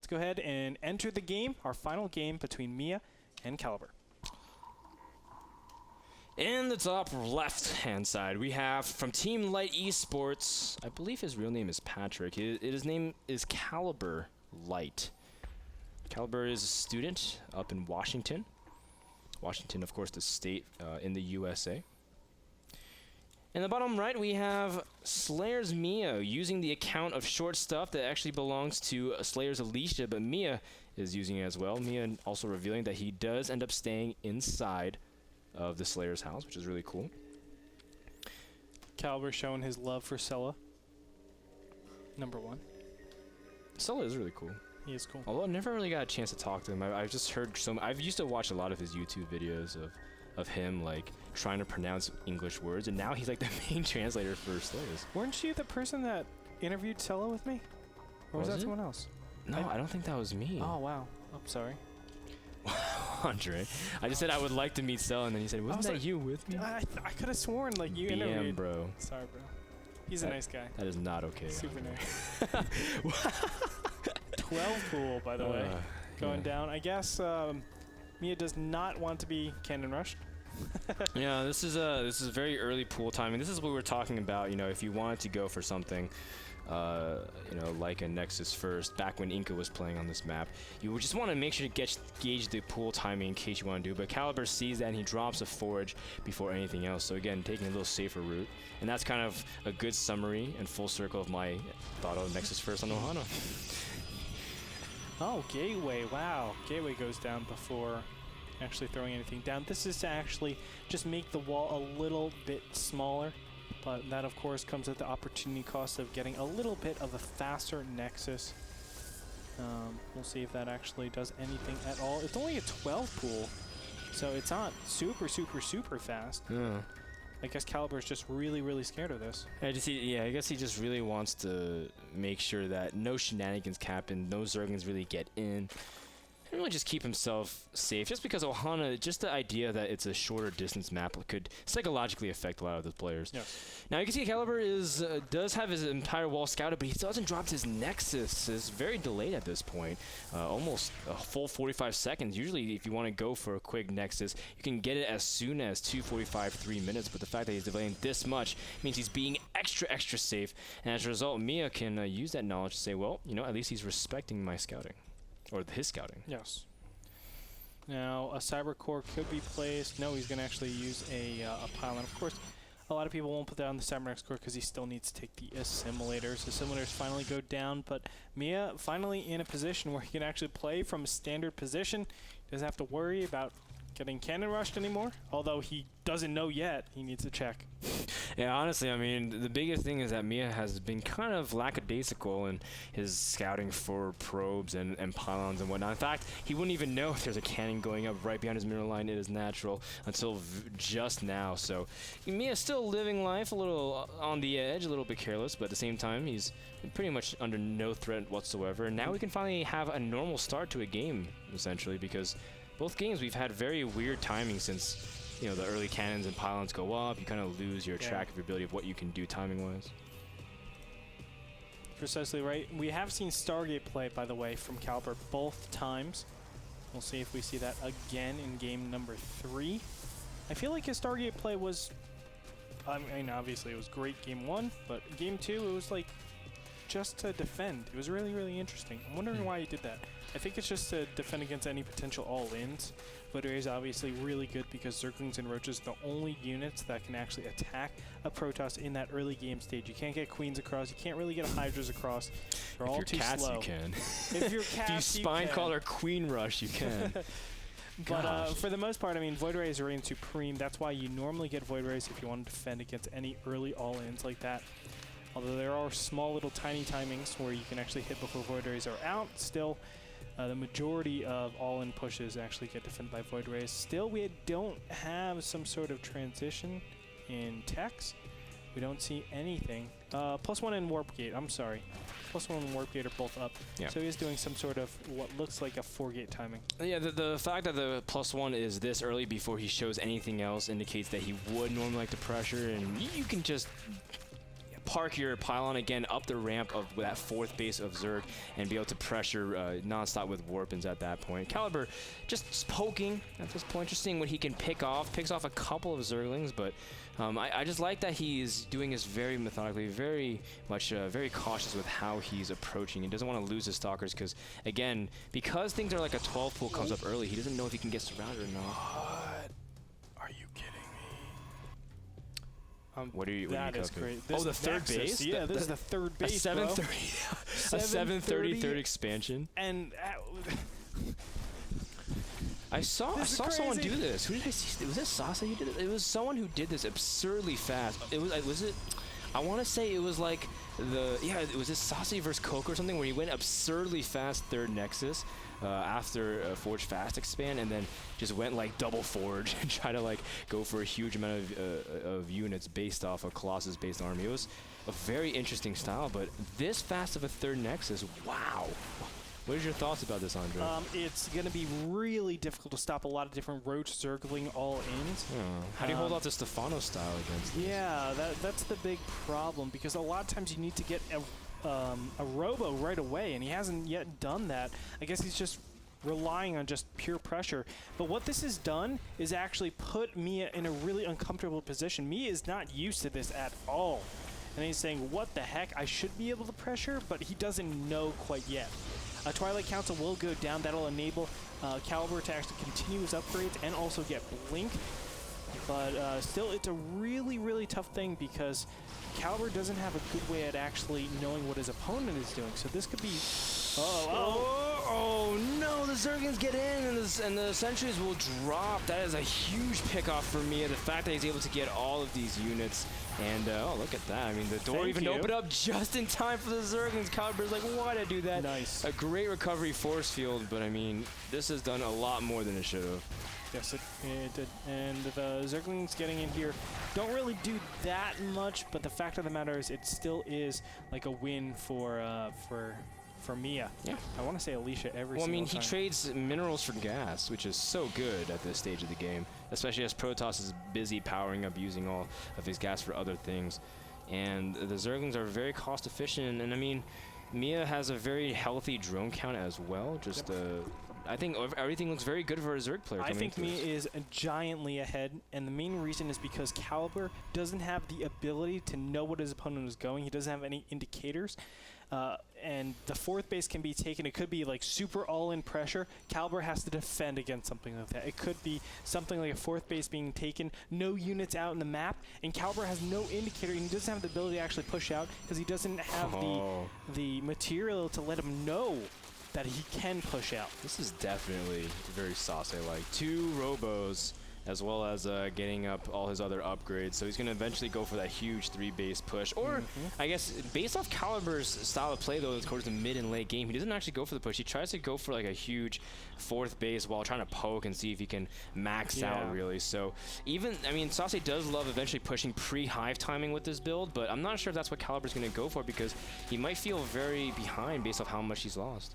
Let's go ahead and enter the game, our final game between Miya and Caliber. In the top left-hand side, we have from Team Light eSports, I believe his real name is Patrick. His name is Caliber Light. Caliber is a student up in Washington. Washington, of course, the state in the USA. In the bottom right, we have Slayer's Miya using the account of short stuff that actually belongs to Slayer's Alicia, but Miya is using it as well. Miya also revealing that he does end up staying inside of the Slayer's house, which is really cool. Caliber showing his love for Sella. Number 1. Sella is really cool. He is cool. Although I never really got a chance to talk to him. I've just heard I've used to watch a lot of his YouTube videos of him like trying to pronounce English words, and now he's like the main translator for Slayers. Weren't you the person that interviewed Sella with me? Or was that someone else? No, I don't think that was me. Oh, wow. I'm sorry. Andre, I just said I would like to meet Sella, and then you said, wasn't that you with me? I could have sworn like you interviewed. bro. Sorry, bro. He's a nice guy. That is not okay. Super nice. 12 pool, by the way, going down. I guess Miya does not want to be cannon rushed. Yeah, this is very early pool timing. This is what we were talking about. You know, if you wanted to go for something, you know, like a Nexus first, back when Inca was playing on this map, you would just want to make sure to gauge the pool timing in case you want to do. But Caliber sees that and he drops a forage before anything else. So again, taking a little safer route, and that's kind of a good summary and full circle of my thought of Nexus first on Ohana. Oh, Gateway! Wow, Gateway goes down before actually throwing anything down. This is to actually just make the wall a little bit smaller. But that, of course, comes at the opportunity cost of getting a little bit of a faster Nexus. We'll see if that actually does anything at all. It's only a 12 pool, so it's not super, super, super fast. Yeah. I guess Caliber's just really, really scared of this. I guess he just really wants to make sure that no shenanigans happen, no Zerglings really get in. And really just keep himself safe, just because Ohana, just the idea that it's a shorter distance map could psychologically affect a lot of the players. Yes. Now you can see Caliber does have his entire wall scouted, but he still hasn't dropped his Nexus. It's very delayed at this point, almost a full 45 seconds. Usually if you want to go for a quick Nexus, you can get it as soon as 2:45, 3 minutes, but the fact that he's delaying this much means he's being extra, extra safe, and as a result, Miya can use that knowledge to say, well, you know, at least he's respecting my scouting. Or his scouting. Yes. Now, a Cyber Core could be placed. No, he's going to actually use a pylon. Of course, a lot of people won't put that on the Cybernex Core because he still needs to take the assimilators. Assimilators finally go down, but Miya finally in a position where he can actually play from a standard position. Doesn't have to worry about getting cannon rushed anymore, although he doesn't know yet. He needs to check. Yeah, honestly, I mean, the biggest thing is that Miya has been kind of lackadaisical in his scouting for probes and pylons and whatnot. In fact, he wouldn't even know if there's a cannon going up right behind his mineral line. It is natural until just now. So Miya's still living life a little on the edge, a little bit careless, but at the same time, he's pretty much under no threat whatsoever. And now we can finally have a normal start to a game, essentially, because both games we've had very weird timing since, you know, the early cannons and pylons go up. You kind of lose your track of your ability of what you can do timing-wise. Precisely right. We have seen Stargate play, by the way, from Caliber both times. We'll see if we see that again in game number 3. I feel like his Stargate play was, I mean, obviously it was great game 1, but game 2 it was like just to defend. It was really, really interesting. I'm wondering why he did that. I think it's just to defend against any potential all-ins. Voidray is obviously really good because Zerglings and Roaches are the only units that can actually attack a Protoss in that early game stage. You can't get Queens across. You can't really get Hydras across. They're all too slow. You can. If you're cats, if you spine caller Queen Rush, you can. But for the most part, I mean, Void Rays are reigning supreme. That's why you normally get Void Rays if you want to defend against any early all-ins like that. Although there are small little tiny timings where you can actually hit before Void Rays are out, still the majority of all-in pushes actually get defended by Void Rays. Still, we don't have some sort of transition in techs. We don't see anything. +1 and Warp Gate, I'm sorry. +1 and Warp Gate are both up. Yeah. So he's doing some sort of what looks like a 4-gate timing. Yeah, the fact that the +1 is this early before he shows anything else indicates that he would normally like to pressure, and you can just park your pylon again up the ramp of that 4th base of Zerg and be able to pressure non-stop with Warpins at that point. Caliber just poking at this point, just seeing what he can pick off. Picks off a couple of Zerglings, but I just like that he's doing this very methodically, very much very cautious with how he's approaching. He doesn't want to lose his Stalkers because, again, because things are like a 12 pool comes up early, he doesn't know if he can get surrounded or not. What? Are you kidding me? What are you? That is great. This the third base? Yeah, this is the third base, a 730, a 730 third expansion. And I saw someone do this. Who did I see? Was it Sasa who did it? It was someone who did this absurdly fast. It was it? I want to say it was like it was this Sasa versus Coke or something where he went absurdly fast third Nexus after a Forge Fast expand, and then just went like double Forge and try to like go for a huge amount of units based off a Colossus based army. It was a very interesting style, but this fast of a third Nexus, wow. What are your thoughts about this, Andre? It's going to be really difficult to stop a lot of different Roach Zergling all-ins. How do you hold off the Stefano style against this? Yeah, that's the big problem, because a lot of times you need to get a Robo right away, and he hasn't yet done that. I guess he's just relying on just pure pressure. But what this has done is actually put Miya in a really uncomfortable position. Miya is not used to this at all. And he's saying, what the heck? I should be able to pressure, but he doesn't know quite yet. Twilight Council will go down. That'll enable Caliber to actually continue his upgrades and also get Blink. But still, it's a really, really tough thing because Caliber doesn't have a good way at actually knowing what his opponent is doing. So this could be... Oh no, the Zerglings get in and the Sentries will drop. That is a huge pickoff for Miya. The fact that he's able to get all of these units. And, oh, look at that. I mean, the door even opened up just in time for the Zerglings. Caliber's like, why'd I do that? Nice. A great recovery force field, but I mean, this has done a lot more than it should have. Yes, it did. And the Zerglings getting in here don't really do that much, but the fact of the matter is it still is like a win for Miya. Yeah. I want to say Alicia every single time. Well, I mean, he trades minerals for gas, which is so good at this stage of the game, especially as Protoss is busy powering up using all of his gas for other things. And the Zerglings are very cost efficient, and I mean, Miya has a very healthy drone count as well. Just I think everything looks very good for a Zerg player. I think Miya is giantly ahead, and the main reason is because Caliber doesn't have the ability to know what his opponent is going. He doesn't have any indicators. And the 4th base can be taken. It could be like super all-in pressure. Caliber has to defend against something like that. It could be something like a 4th base being taken, no units out in the map, and Caliber has no indicator, and he doesn't have the ability to actually push out because he doesn't have the material to let him know that he can push out. This is definitely very Sase-like. 2 Robos, as well as getting up all his other upgrades. So he's going to eventually go for that huge 3-base push. Or, I guess, based off Caliber's style of play, though, towards the mid and late game, he doesn't actually go for the push. He tries to go for, like, a huge 4th base while trying to poke and see if he can max out, really. So, even, I mean, Sase does love eventually pushing pre-hive timing with this build, but I'm not sure if that's what Caliber's going to go for because he might feel very behind based off how much he's lost.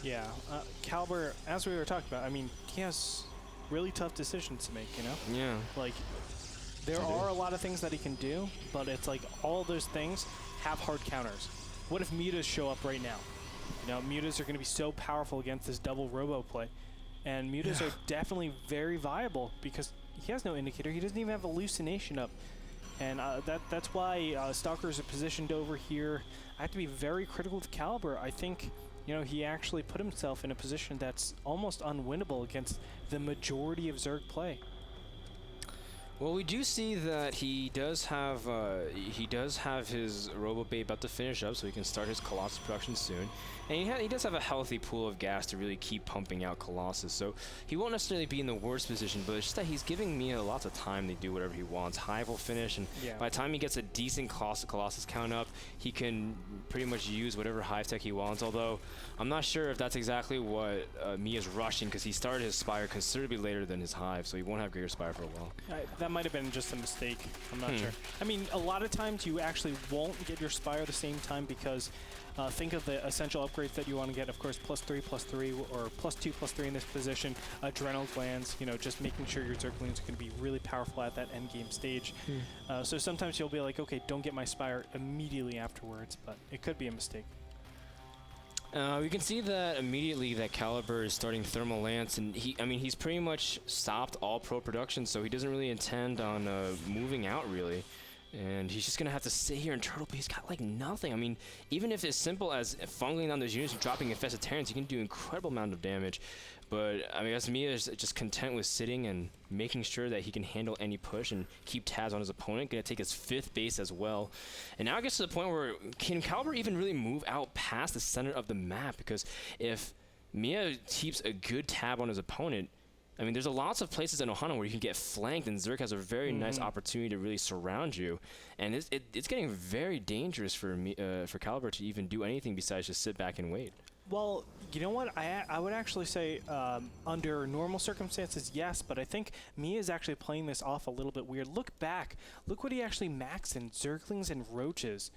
Yeah. Caliber, as we were talking about, I mean, he has really tough decisions to make, you know? Yeah. Like, there are a lot of things that he can do, but it's like all those things have hard counters. What if mutas show up right now? You know, mutas are going to be so powerful against this double robo play. And mutas are definitely very viable because he has no indicator. He doesn't even have hallucination up. And that's why Stalkers are positioned over here. I have to be very critical of Caliber. I think, you know, he actually put himself in a position that's almost unwinnable against the majority of Zerg play. Well, we do see that he does have his RoboBait about to finish up, so he can start his Colossus production soon. And he does have a healthy pool of gas to really keep pumping out Colossus, so he won't necessarily be in the worst position, but it's just that he's giving Miya lots of time to do whatever he wants. Hive will finish, and by the time he gets a decent Colossus count up, he can pretty much use whatever Hive tech he wants, although I'm not sure if that's exactly what Miya's rushing, because he started his Spire considerably later than his Hive, so he won't have Greater Spire for a while. That that might have been just a mistake. I'm not sure. I mean, a lot of times you actually won't get your Spire the same time because think of the essential upgrades that you want to get. Of course, +3/+3 or +2/+3 in this position. Adrenal glands, you know, just making sure your Zerglings are going to be really powerful at that end game stage. So sometimes you'll be like, okay, don't get my Spire immediately afterwards, but it could be a mistake. We can see that immediately that Caliber is starting Thermal Lance, and he's pretty much stopped all pro production, so he doesn't really intend on moving out really. And he's just going to have to sit here and turtle, but he's got like nothing. I mean, even if it's simple as fungling down those units and dropping Infested Terrans, he can do an incredible amount of damage. But, I mean, as Miya is just content with sitting and making sure that he can handle any push and keep tabs on his opponent. Going to take his 5th base as well. And now it gets to the point where can Caliber even really move out past the center of the map? Because if Miya keeps a good tab on his opponent, I mean, there's lots of places in Ohana where you can get flanked, and Zerg has a very nice opportunity to really surround you. And it's getting very dangerous for Caliber to even do anything besides just sit back and wait. Well, you know what? I would actually say under normal circumstances, yes, but I think Miya is actually playing this off a little bit weird. Look back. Look what he actually maxed in, Zerglings and Roaches.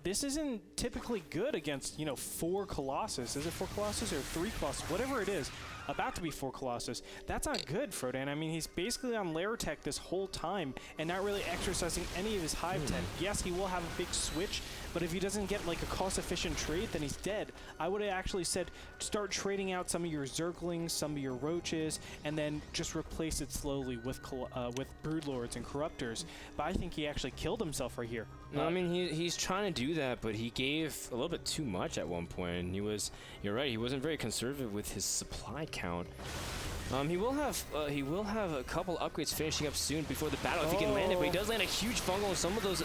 This isn't typically good against, you know, 4 Colossus. Is it 4 Colossus or 3 Colossus? Whatever it is, about to be 4 Colossus. That's not good, Frodan. I mean, he's basically on Lair Tech this whole time and not really exercising any of his Hive Tech. Yes, he will have a big switch, but if he doesn't get like a cost-efficient trade, then he's dead. I would have actually said start trading out some of your Zerglings, some of your Roaches, and then just replace it slowly with Broodlords and Corruptors. But I think he actually killed himself right here. No, I mean, he's trying to do that, but he gave a little bit too much at one point, and you're right, he wasn't very conservative with his supply count. He will have a couple upgrades finishing up soon before the battle if he can land it, but he does land a huge fungal, and some of those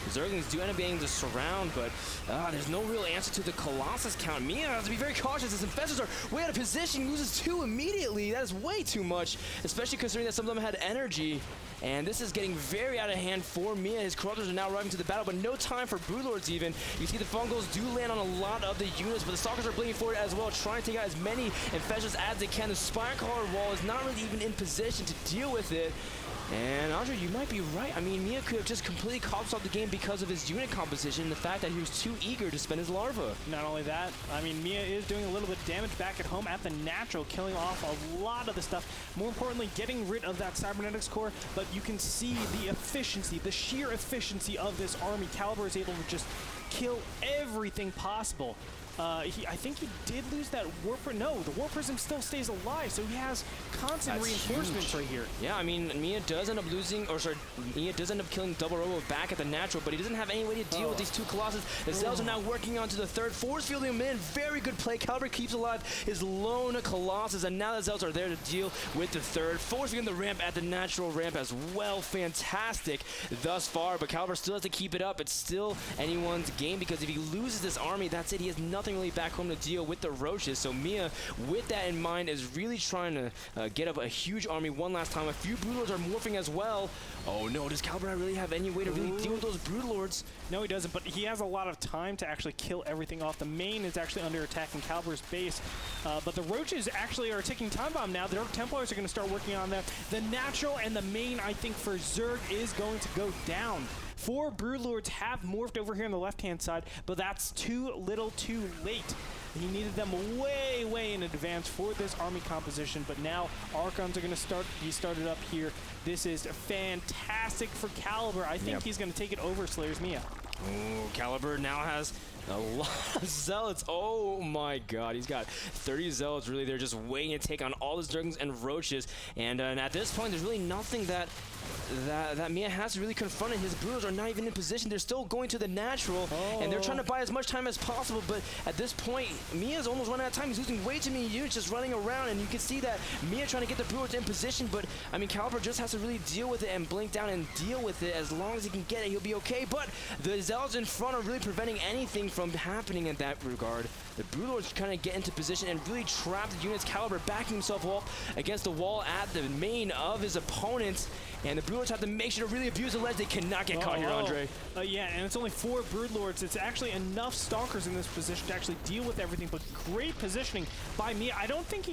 Zerglings do end up being able to surround, but there's no real answer to the Colossus count. Miya has to be very cautious. His Infestors are way out of position. He loses 2 immediately. That is way too much, especially considering that some of them had energy. And this is getting very out of hand for Miya. His Corruptors are now arriving to the battle, but no time for Broodlords even. You see the Fungals do land on a lot of the units, but the Stalkers are bleeding forward as well, trying to take out as many Infestors as they can. The Spirecaller wall is not really even in position to deal with it. And Andre, you might be right. I mean, Miya could have just completely collapsed off the game because of his unit composition and the fact that he was too eager to spend his larva. Not only that, I mean, Miya is doing a little bit of damage back at home at the natural, killing off a lot of the stuff. More importantly, getting rid of that Cybernetics core, but you can see the efficiency, the sheer efficiency of this army. Caliber is able to just kill everything possible. I think he did lose that Warp Prism. No, the Warp Prism still stays alive, so he has constant reinforcements right here. Yeah, I mean, Miya does end up Miya does end up killing Double Robo back at the natural, but he doesn't have any way to deal with these 2 Colossus. The Zells are now working on to the 3rd, force fielding him in. Very good play. Caliber keeps alive his lone Colossus, and now the Zells are there to deal with the 3rd. Force fielding the ramp at the natural ramp as well. Fantastic thus far, but Caliber still has to keep it up. It's still anyone's game because if he loses this army, that's it. He has nothing really back home to deal with the Roaches. So Miya, with that in mind, is really trying to get up a huge army one last time. A few Broodlords are morphing as well. Oh no, does Caliber really have any way to really deal with those Broodlords? No, he doesn't, but he has a lot of time to actually kill everything off. The main is actually under attack in Caliber's base, but the Roaches actually are ticking time bomb now. The Dark Templars are going to start working on that. The natural and the main, I think, for Zerg is going to go down. 4 Broodlords have morphed over here on the left-hand side, but that's too little too late. He needed them way, way in advance for this army composition, but now Archons are going to be started up here. This is fantastic for Caliber. I think he's going to take it over Slayer's Miya. Oh, Caliber now has a lot of Zealots. Oh my god, he's got 30 Zealots really. They're just waiting to take on all the Zerglings and Roaches. And at this point, there's really nothing that Miya has to really confront it. His Brooders are not even in position. They're still going to the natural, and they're trying to buy as much time as possible. But at this point, Miya's almost running out of time. He's losing way too many units just running around, and you can see that Miya trying to get the Brooders in position. But I mean, Caliber just has to really deal with it and blink down and deal with it. As long as he can get it, he'll be okay. But the Zealots in front are really preventing anything from happening in that regard. The Broodlords kind of get into position and really trap the units. Caliber backing himself up against the wall at the main of his opponent. And the Broodlords have to make sure to really abuse the ledge. They cannot get caught here, Andre. Yeah, and it's only 4 Broodlords. It's actually enough Stalkers in this position to actually deal with everything, but great positioning by Miya. I don't think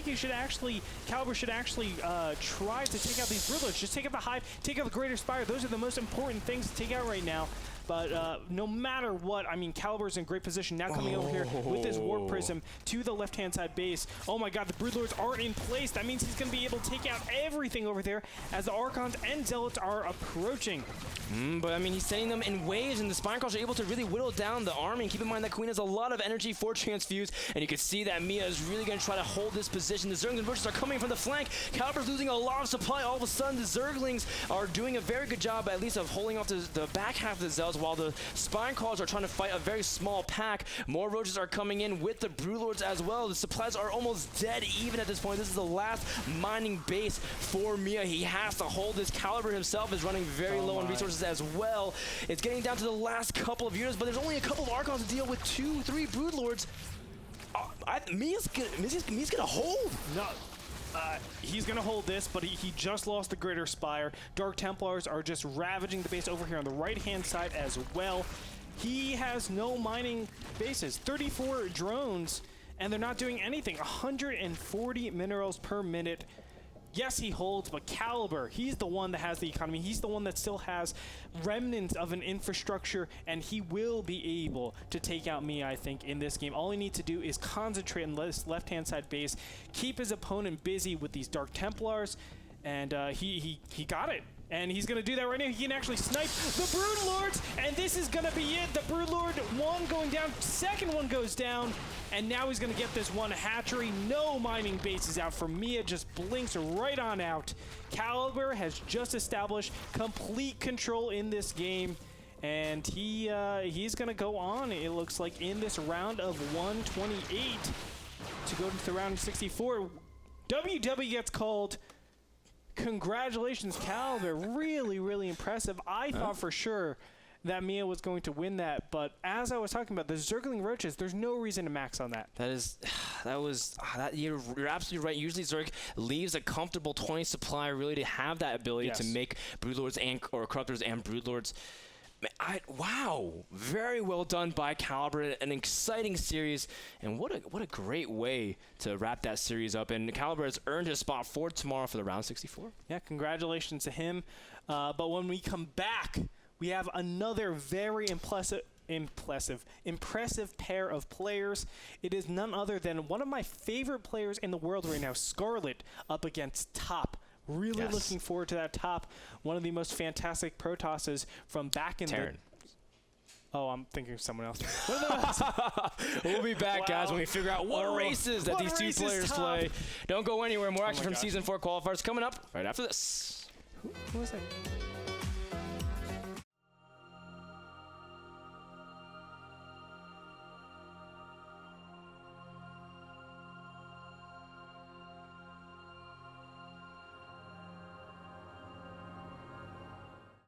Caliber should actually try to take out these Broodlords. Just take out the Hive, take out the Greater Spire. Those are the most important things to take out right now. But no matter what, I mean, Caliber's in great position. Now coming over here with his Warp Prism to the left-hand side base. Oh my god, the Broodlords are in place. That means he's going to be able to take out everything over there as the Archons and Zealots are approaching. But I mean, he's sending them in waves, and the Spinecrawlers are able to really whittle down the army. And keep in mind that Queen has a lot of energy for Transfuse, and you can see that Miya is really going to try to hold this position. The Zerglings and Roaches are coming from the flank. Caliber's losing a lot of supply. All of a sudden, the Zerglings are doing a very good job, at least, of holding off the back half of the Zealots, while the Spinecrawlers are trying to fight a very small pack. More Roaches are coming in with the Broodlords as well. The supplies are almost dead even at this point. This is the last mining base for Miya. He has to hold this. Caliber himself is running very low on resources as well. It's getting down to the last couple of units, but there's only a couple of Archons to deal with. 2, 3 Broodlords. Miya's gonna hold. No. He's going to hold this, but he just lost the Greater Spire. Dark Templars are just ravaging the base over here on the right-hand side as well. He has no mining bases. 34 drones, and they're not doing anything. 140 minerals per minute. Yes, he holds, but Caliber, he's the one that has the economy. He's the one that still has remnants of an infrastructure, and he will be able to take out Miya, I think, in this game. All he needs to do is concentrate on this left-hand side base, keep his opponent busy with these Dark Templars, and he got it. And he's going to do that right now. He can actually snipe the Broodlords, and this is going to be it. The Broodlord, one going down, second one goes down, and now he's going to get this one hatchery. No mining bases out for Miya, just blinks right on out. Caliber has just established complete control in this game, and he's going to go on, it looks like, in this round of 128 to go to the round of 64. WW gets called. Congratulations, Caliber. Really, really impressive. I thought for sure that Miya was going to win that, but as I was talking about, the Zergling Roaches, there's no reason to max on that. You're absolutely right. Usually Zerg leaves a comfortable 20 supply really to have that ability to make Broodlords or Corruptors and Broodlords. Wow, very well done by Caliber. An exciting series, and what a great way to wrap that series up. And Caliber has earned his spot for tomorrow for the round 64. Yeah, congratulations to him. But when we come back, we have another very impressive pair of players. It is none other than one of my favorite players in the world right now, Scarlet, up against Top. Really looking forward to that Top. One of the most fantastic Protosses from back in the... Oh, I'm thinking of someone else. We'll be back, guys, when we figure out what races that these two players play. Don't go anywhere. More action from Season 4 Qualifiers coming up right after this. Who was that?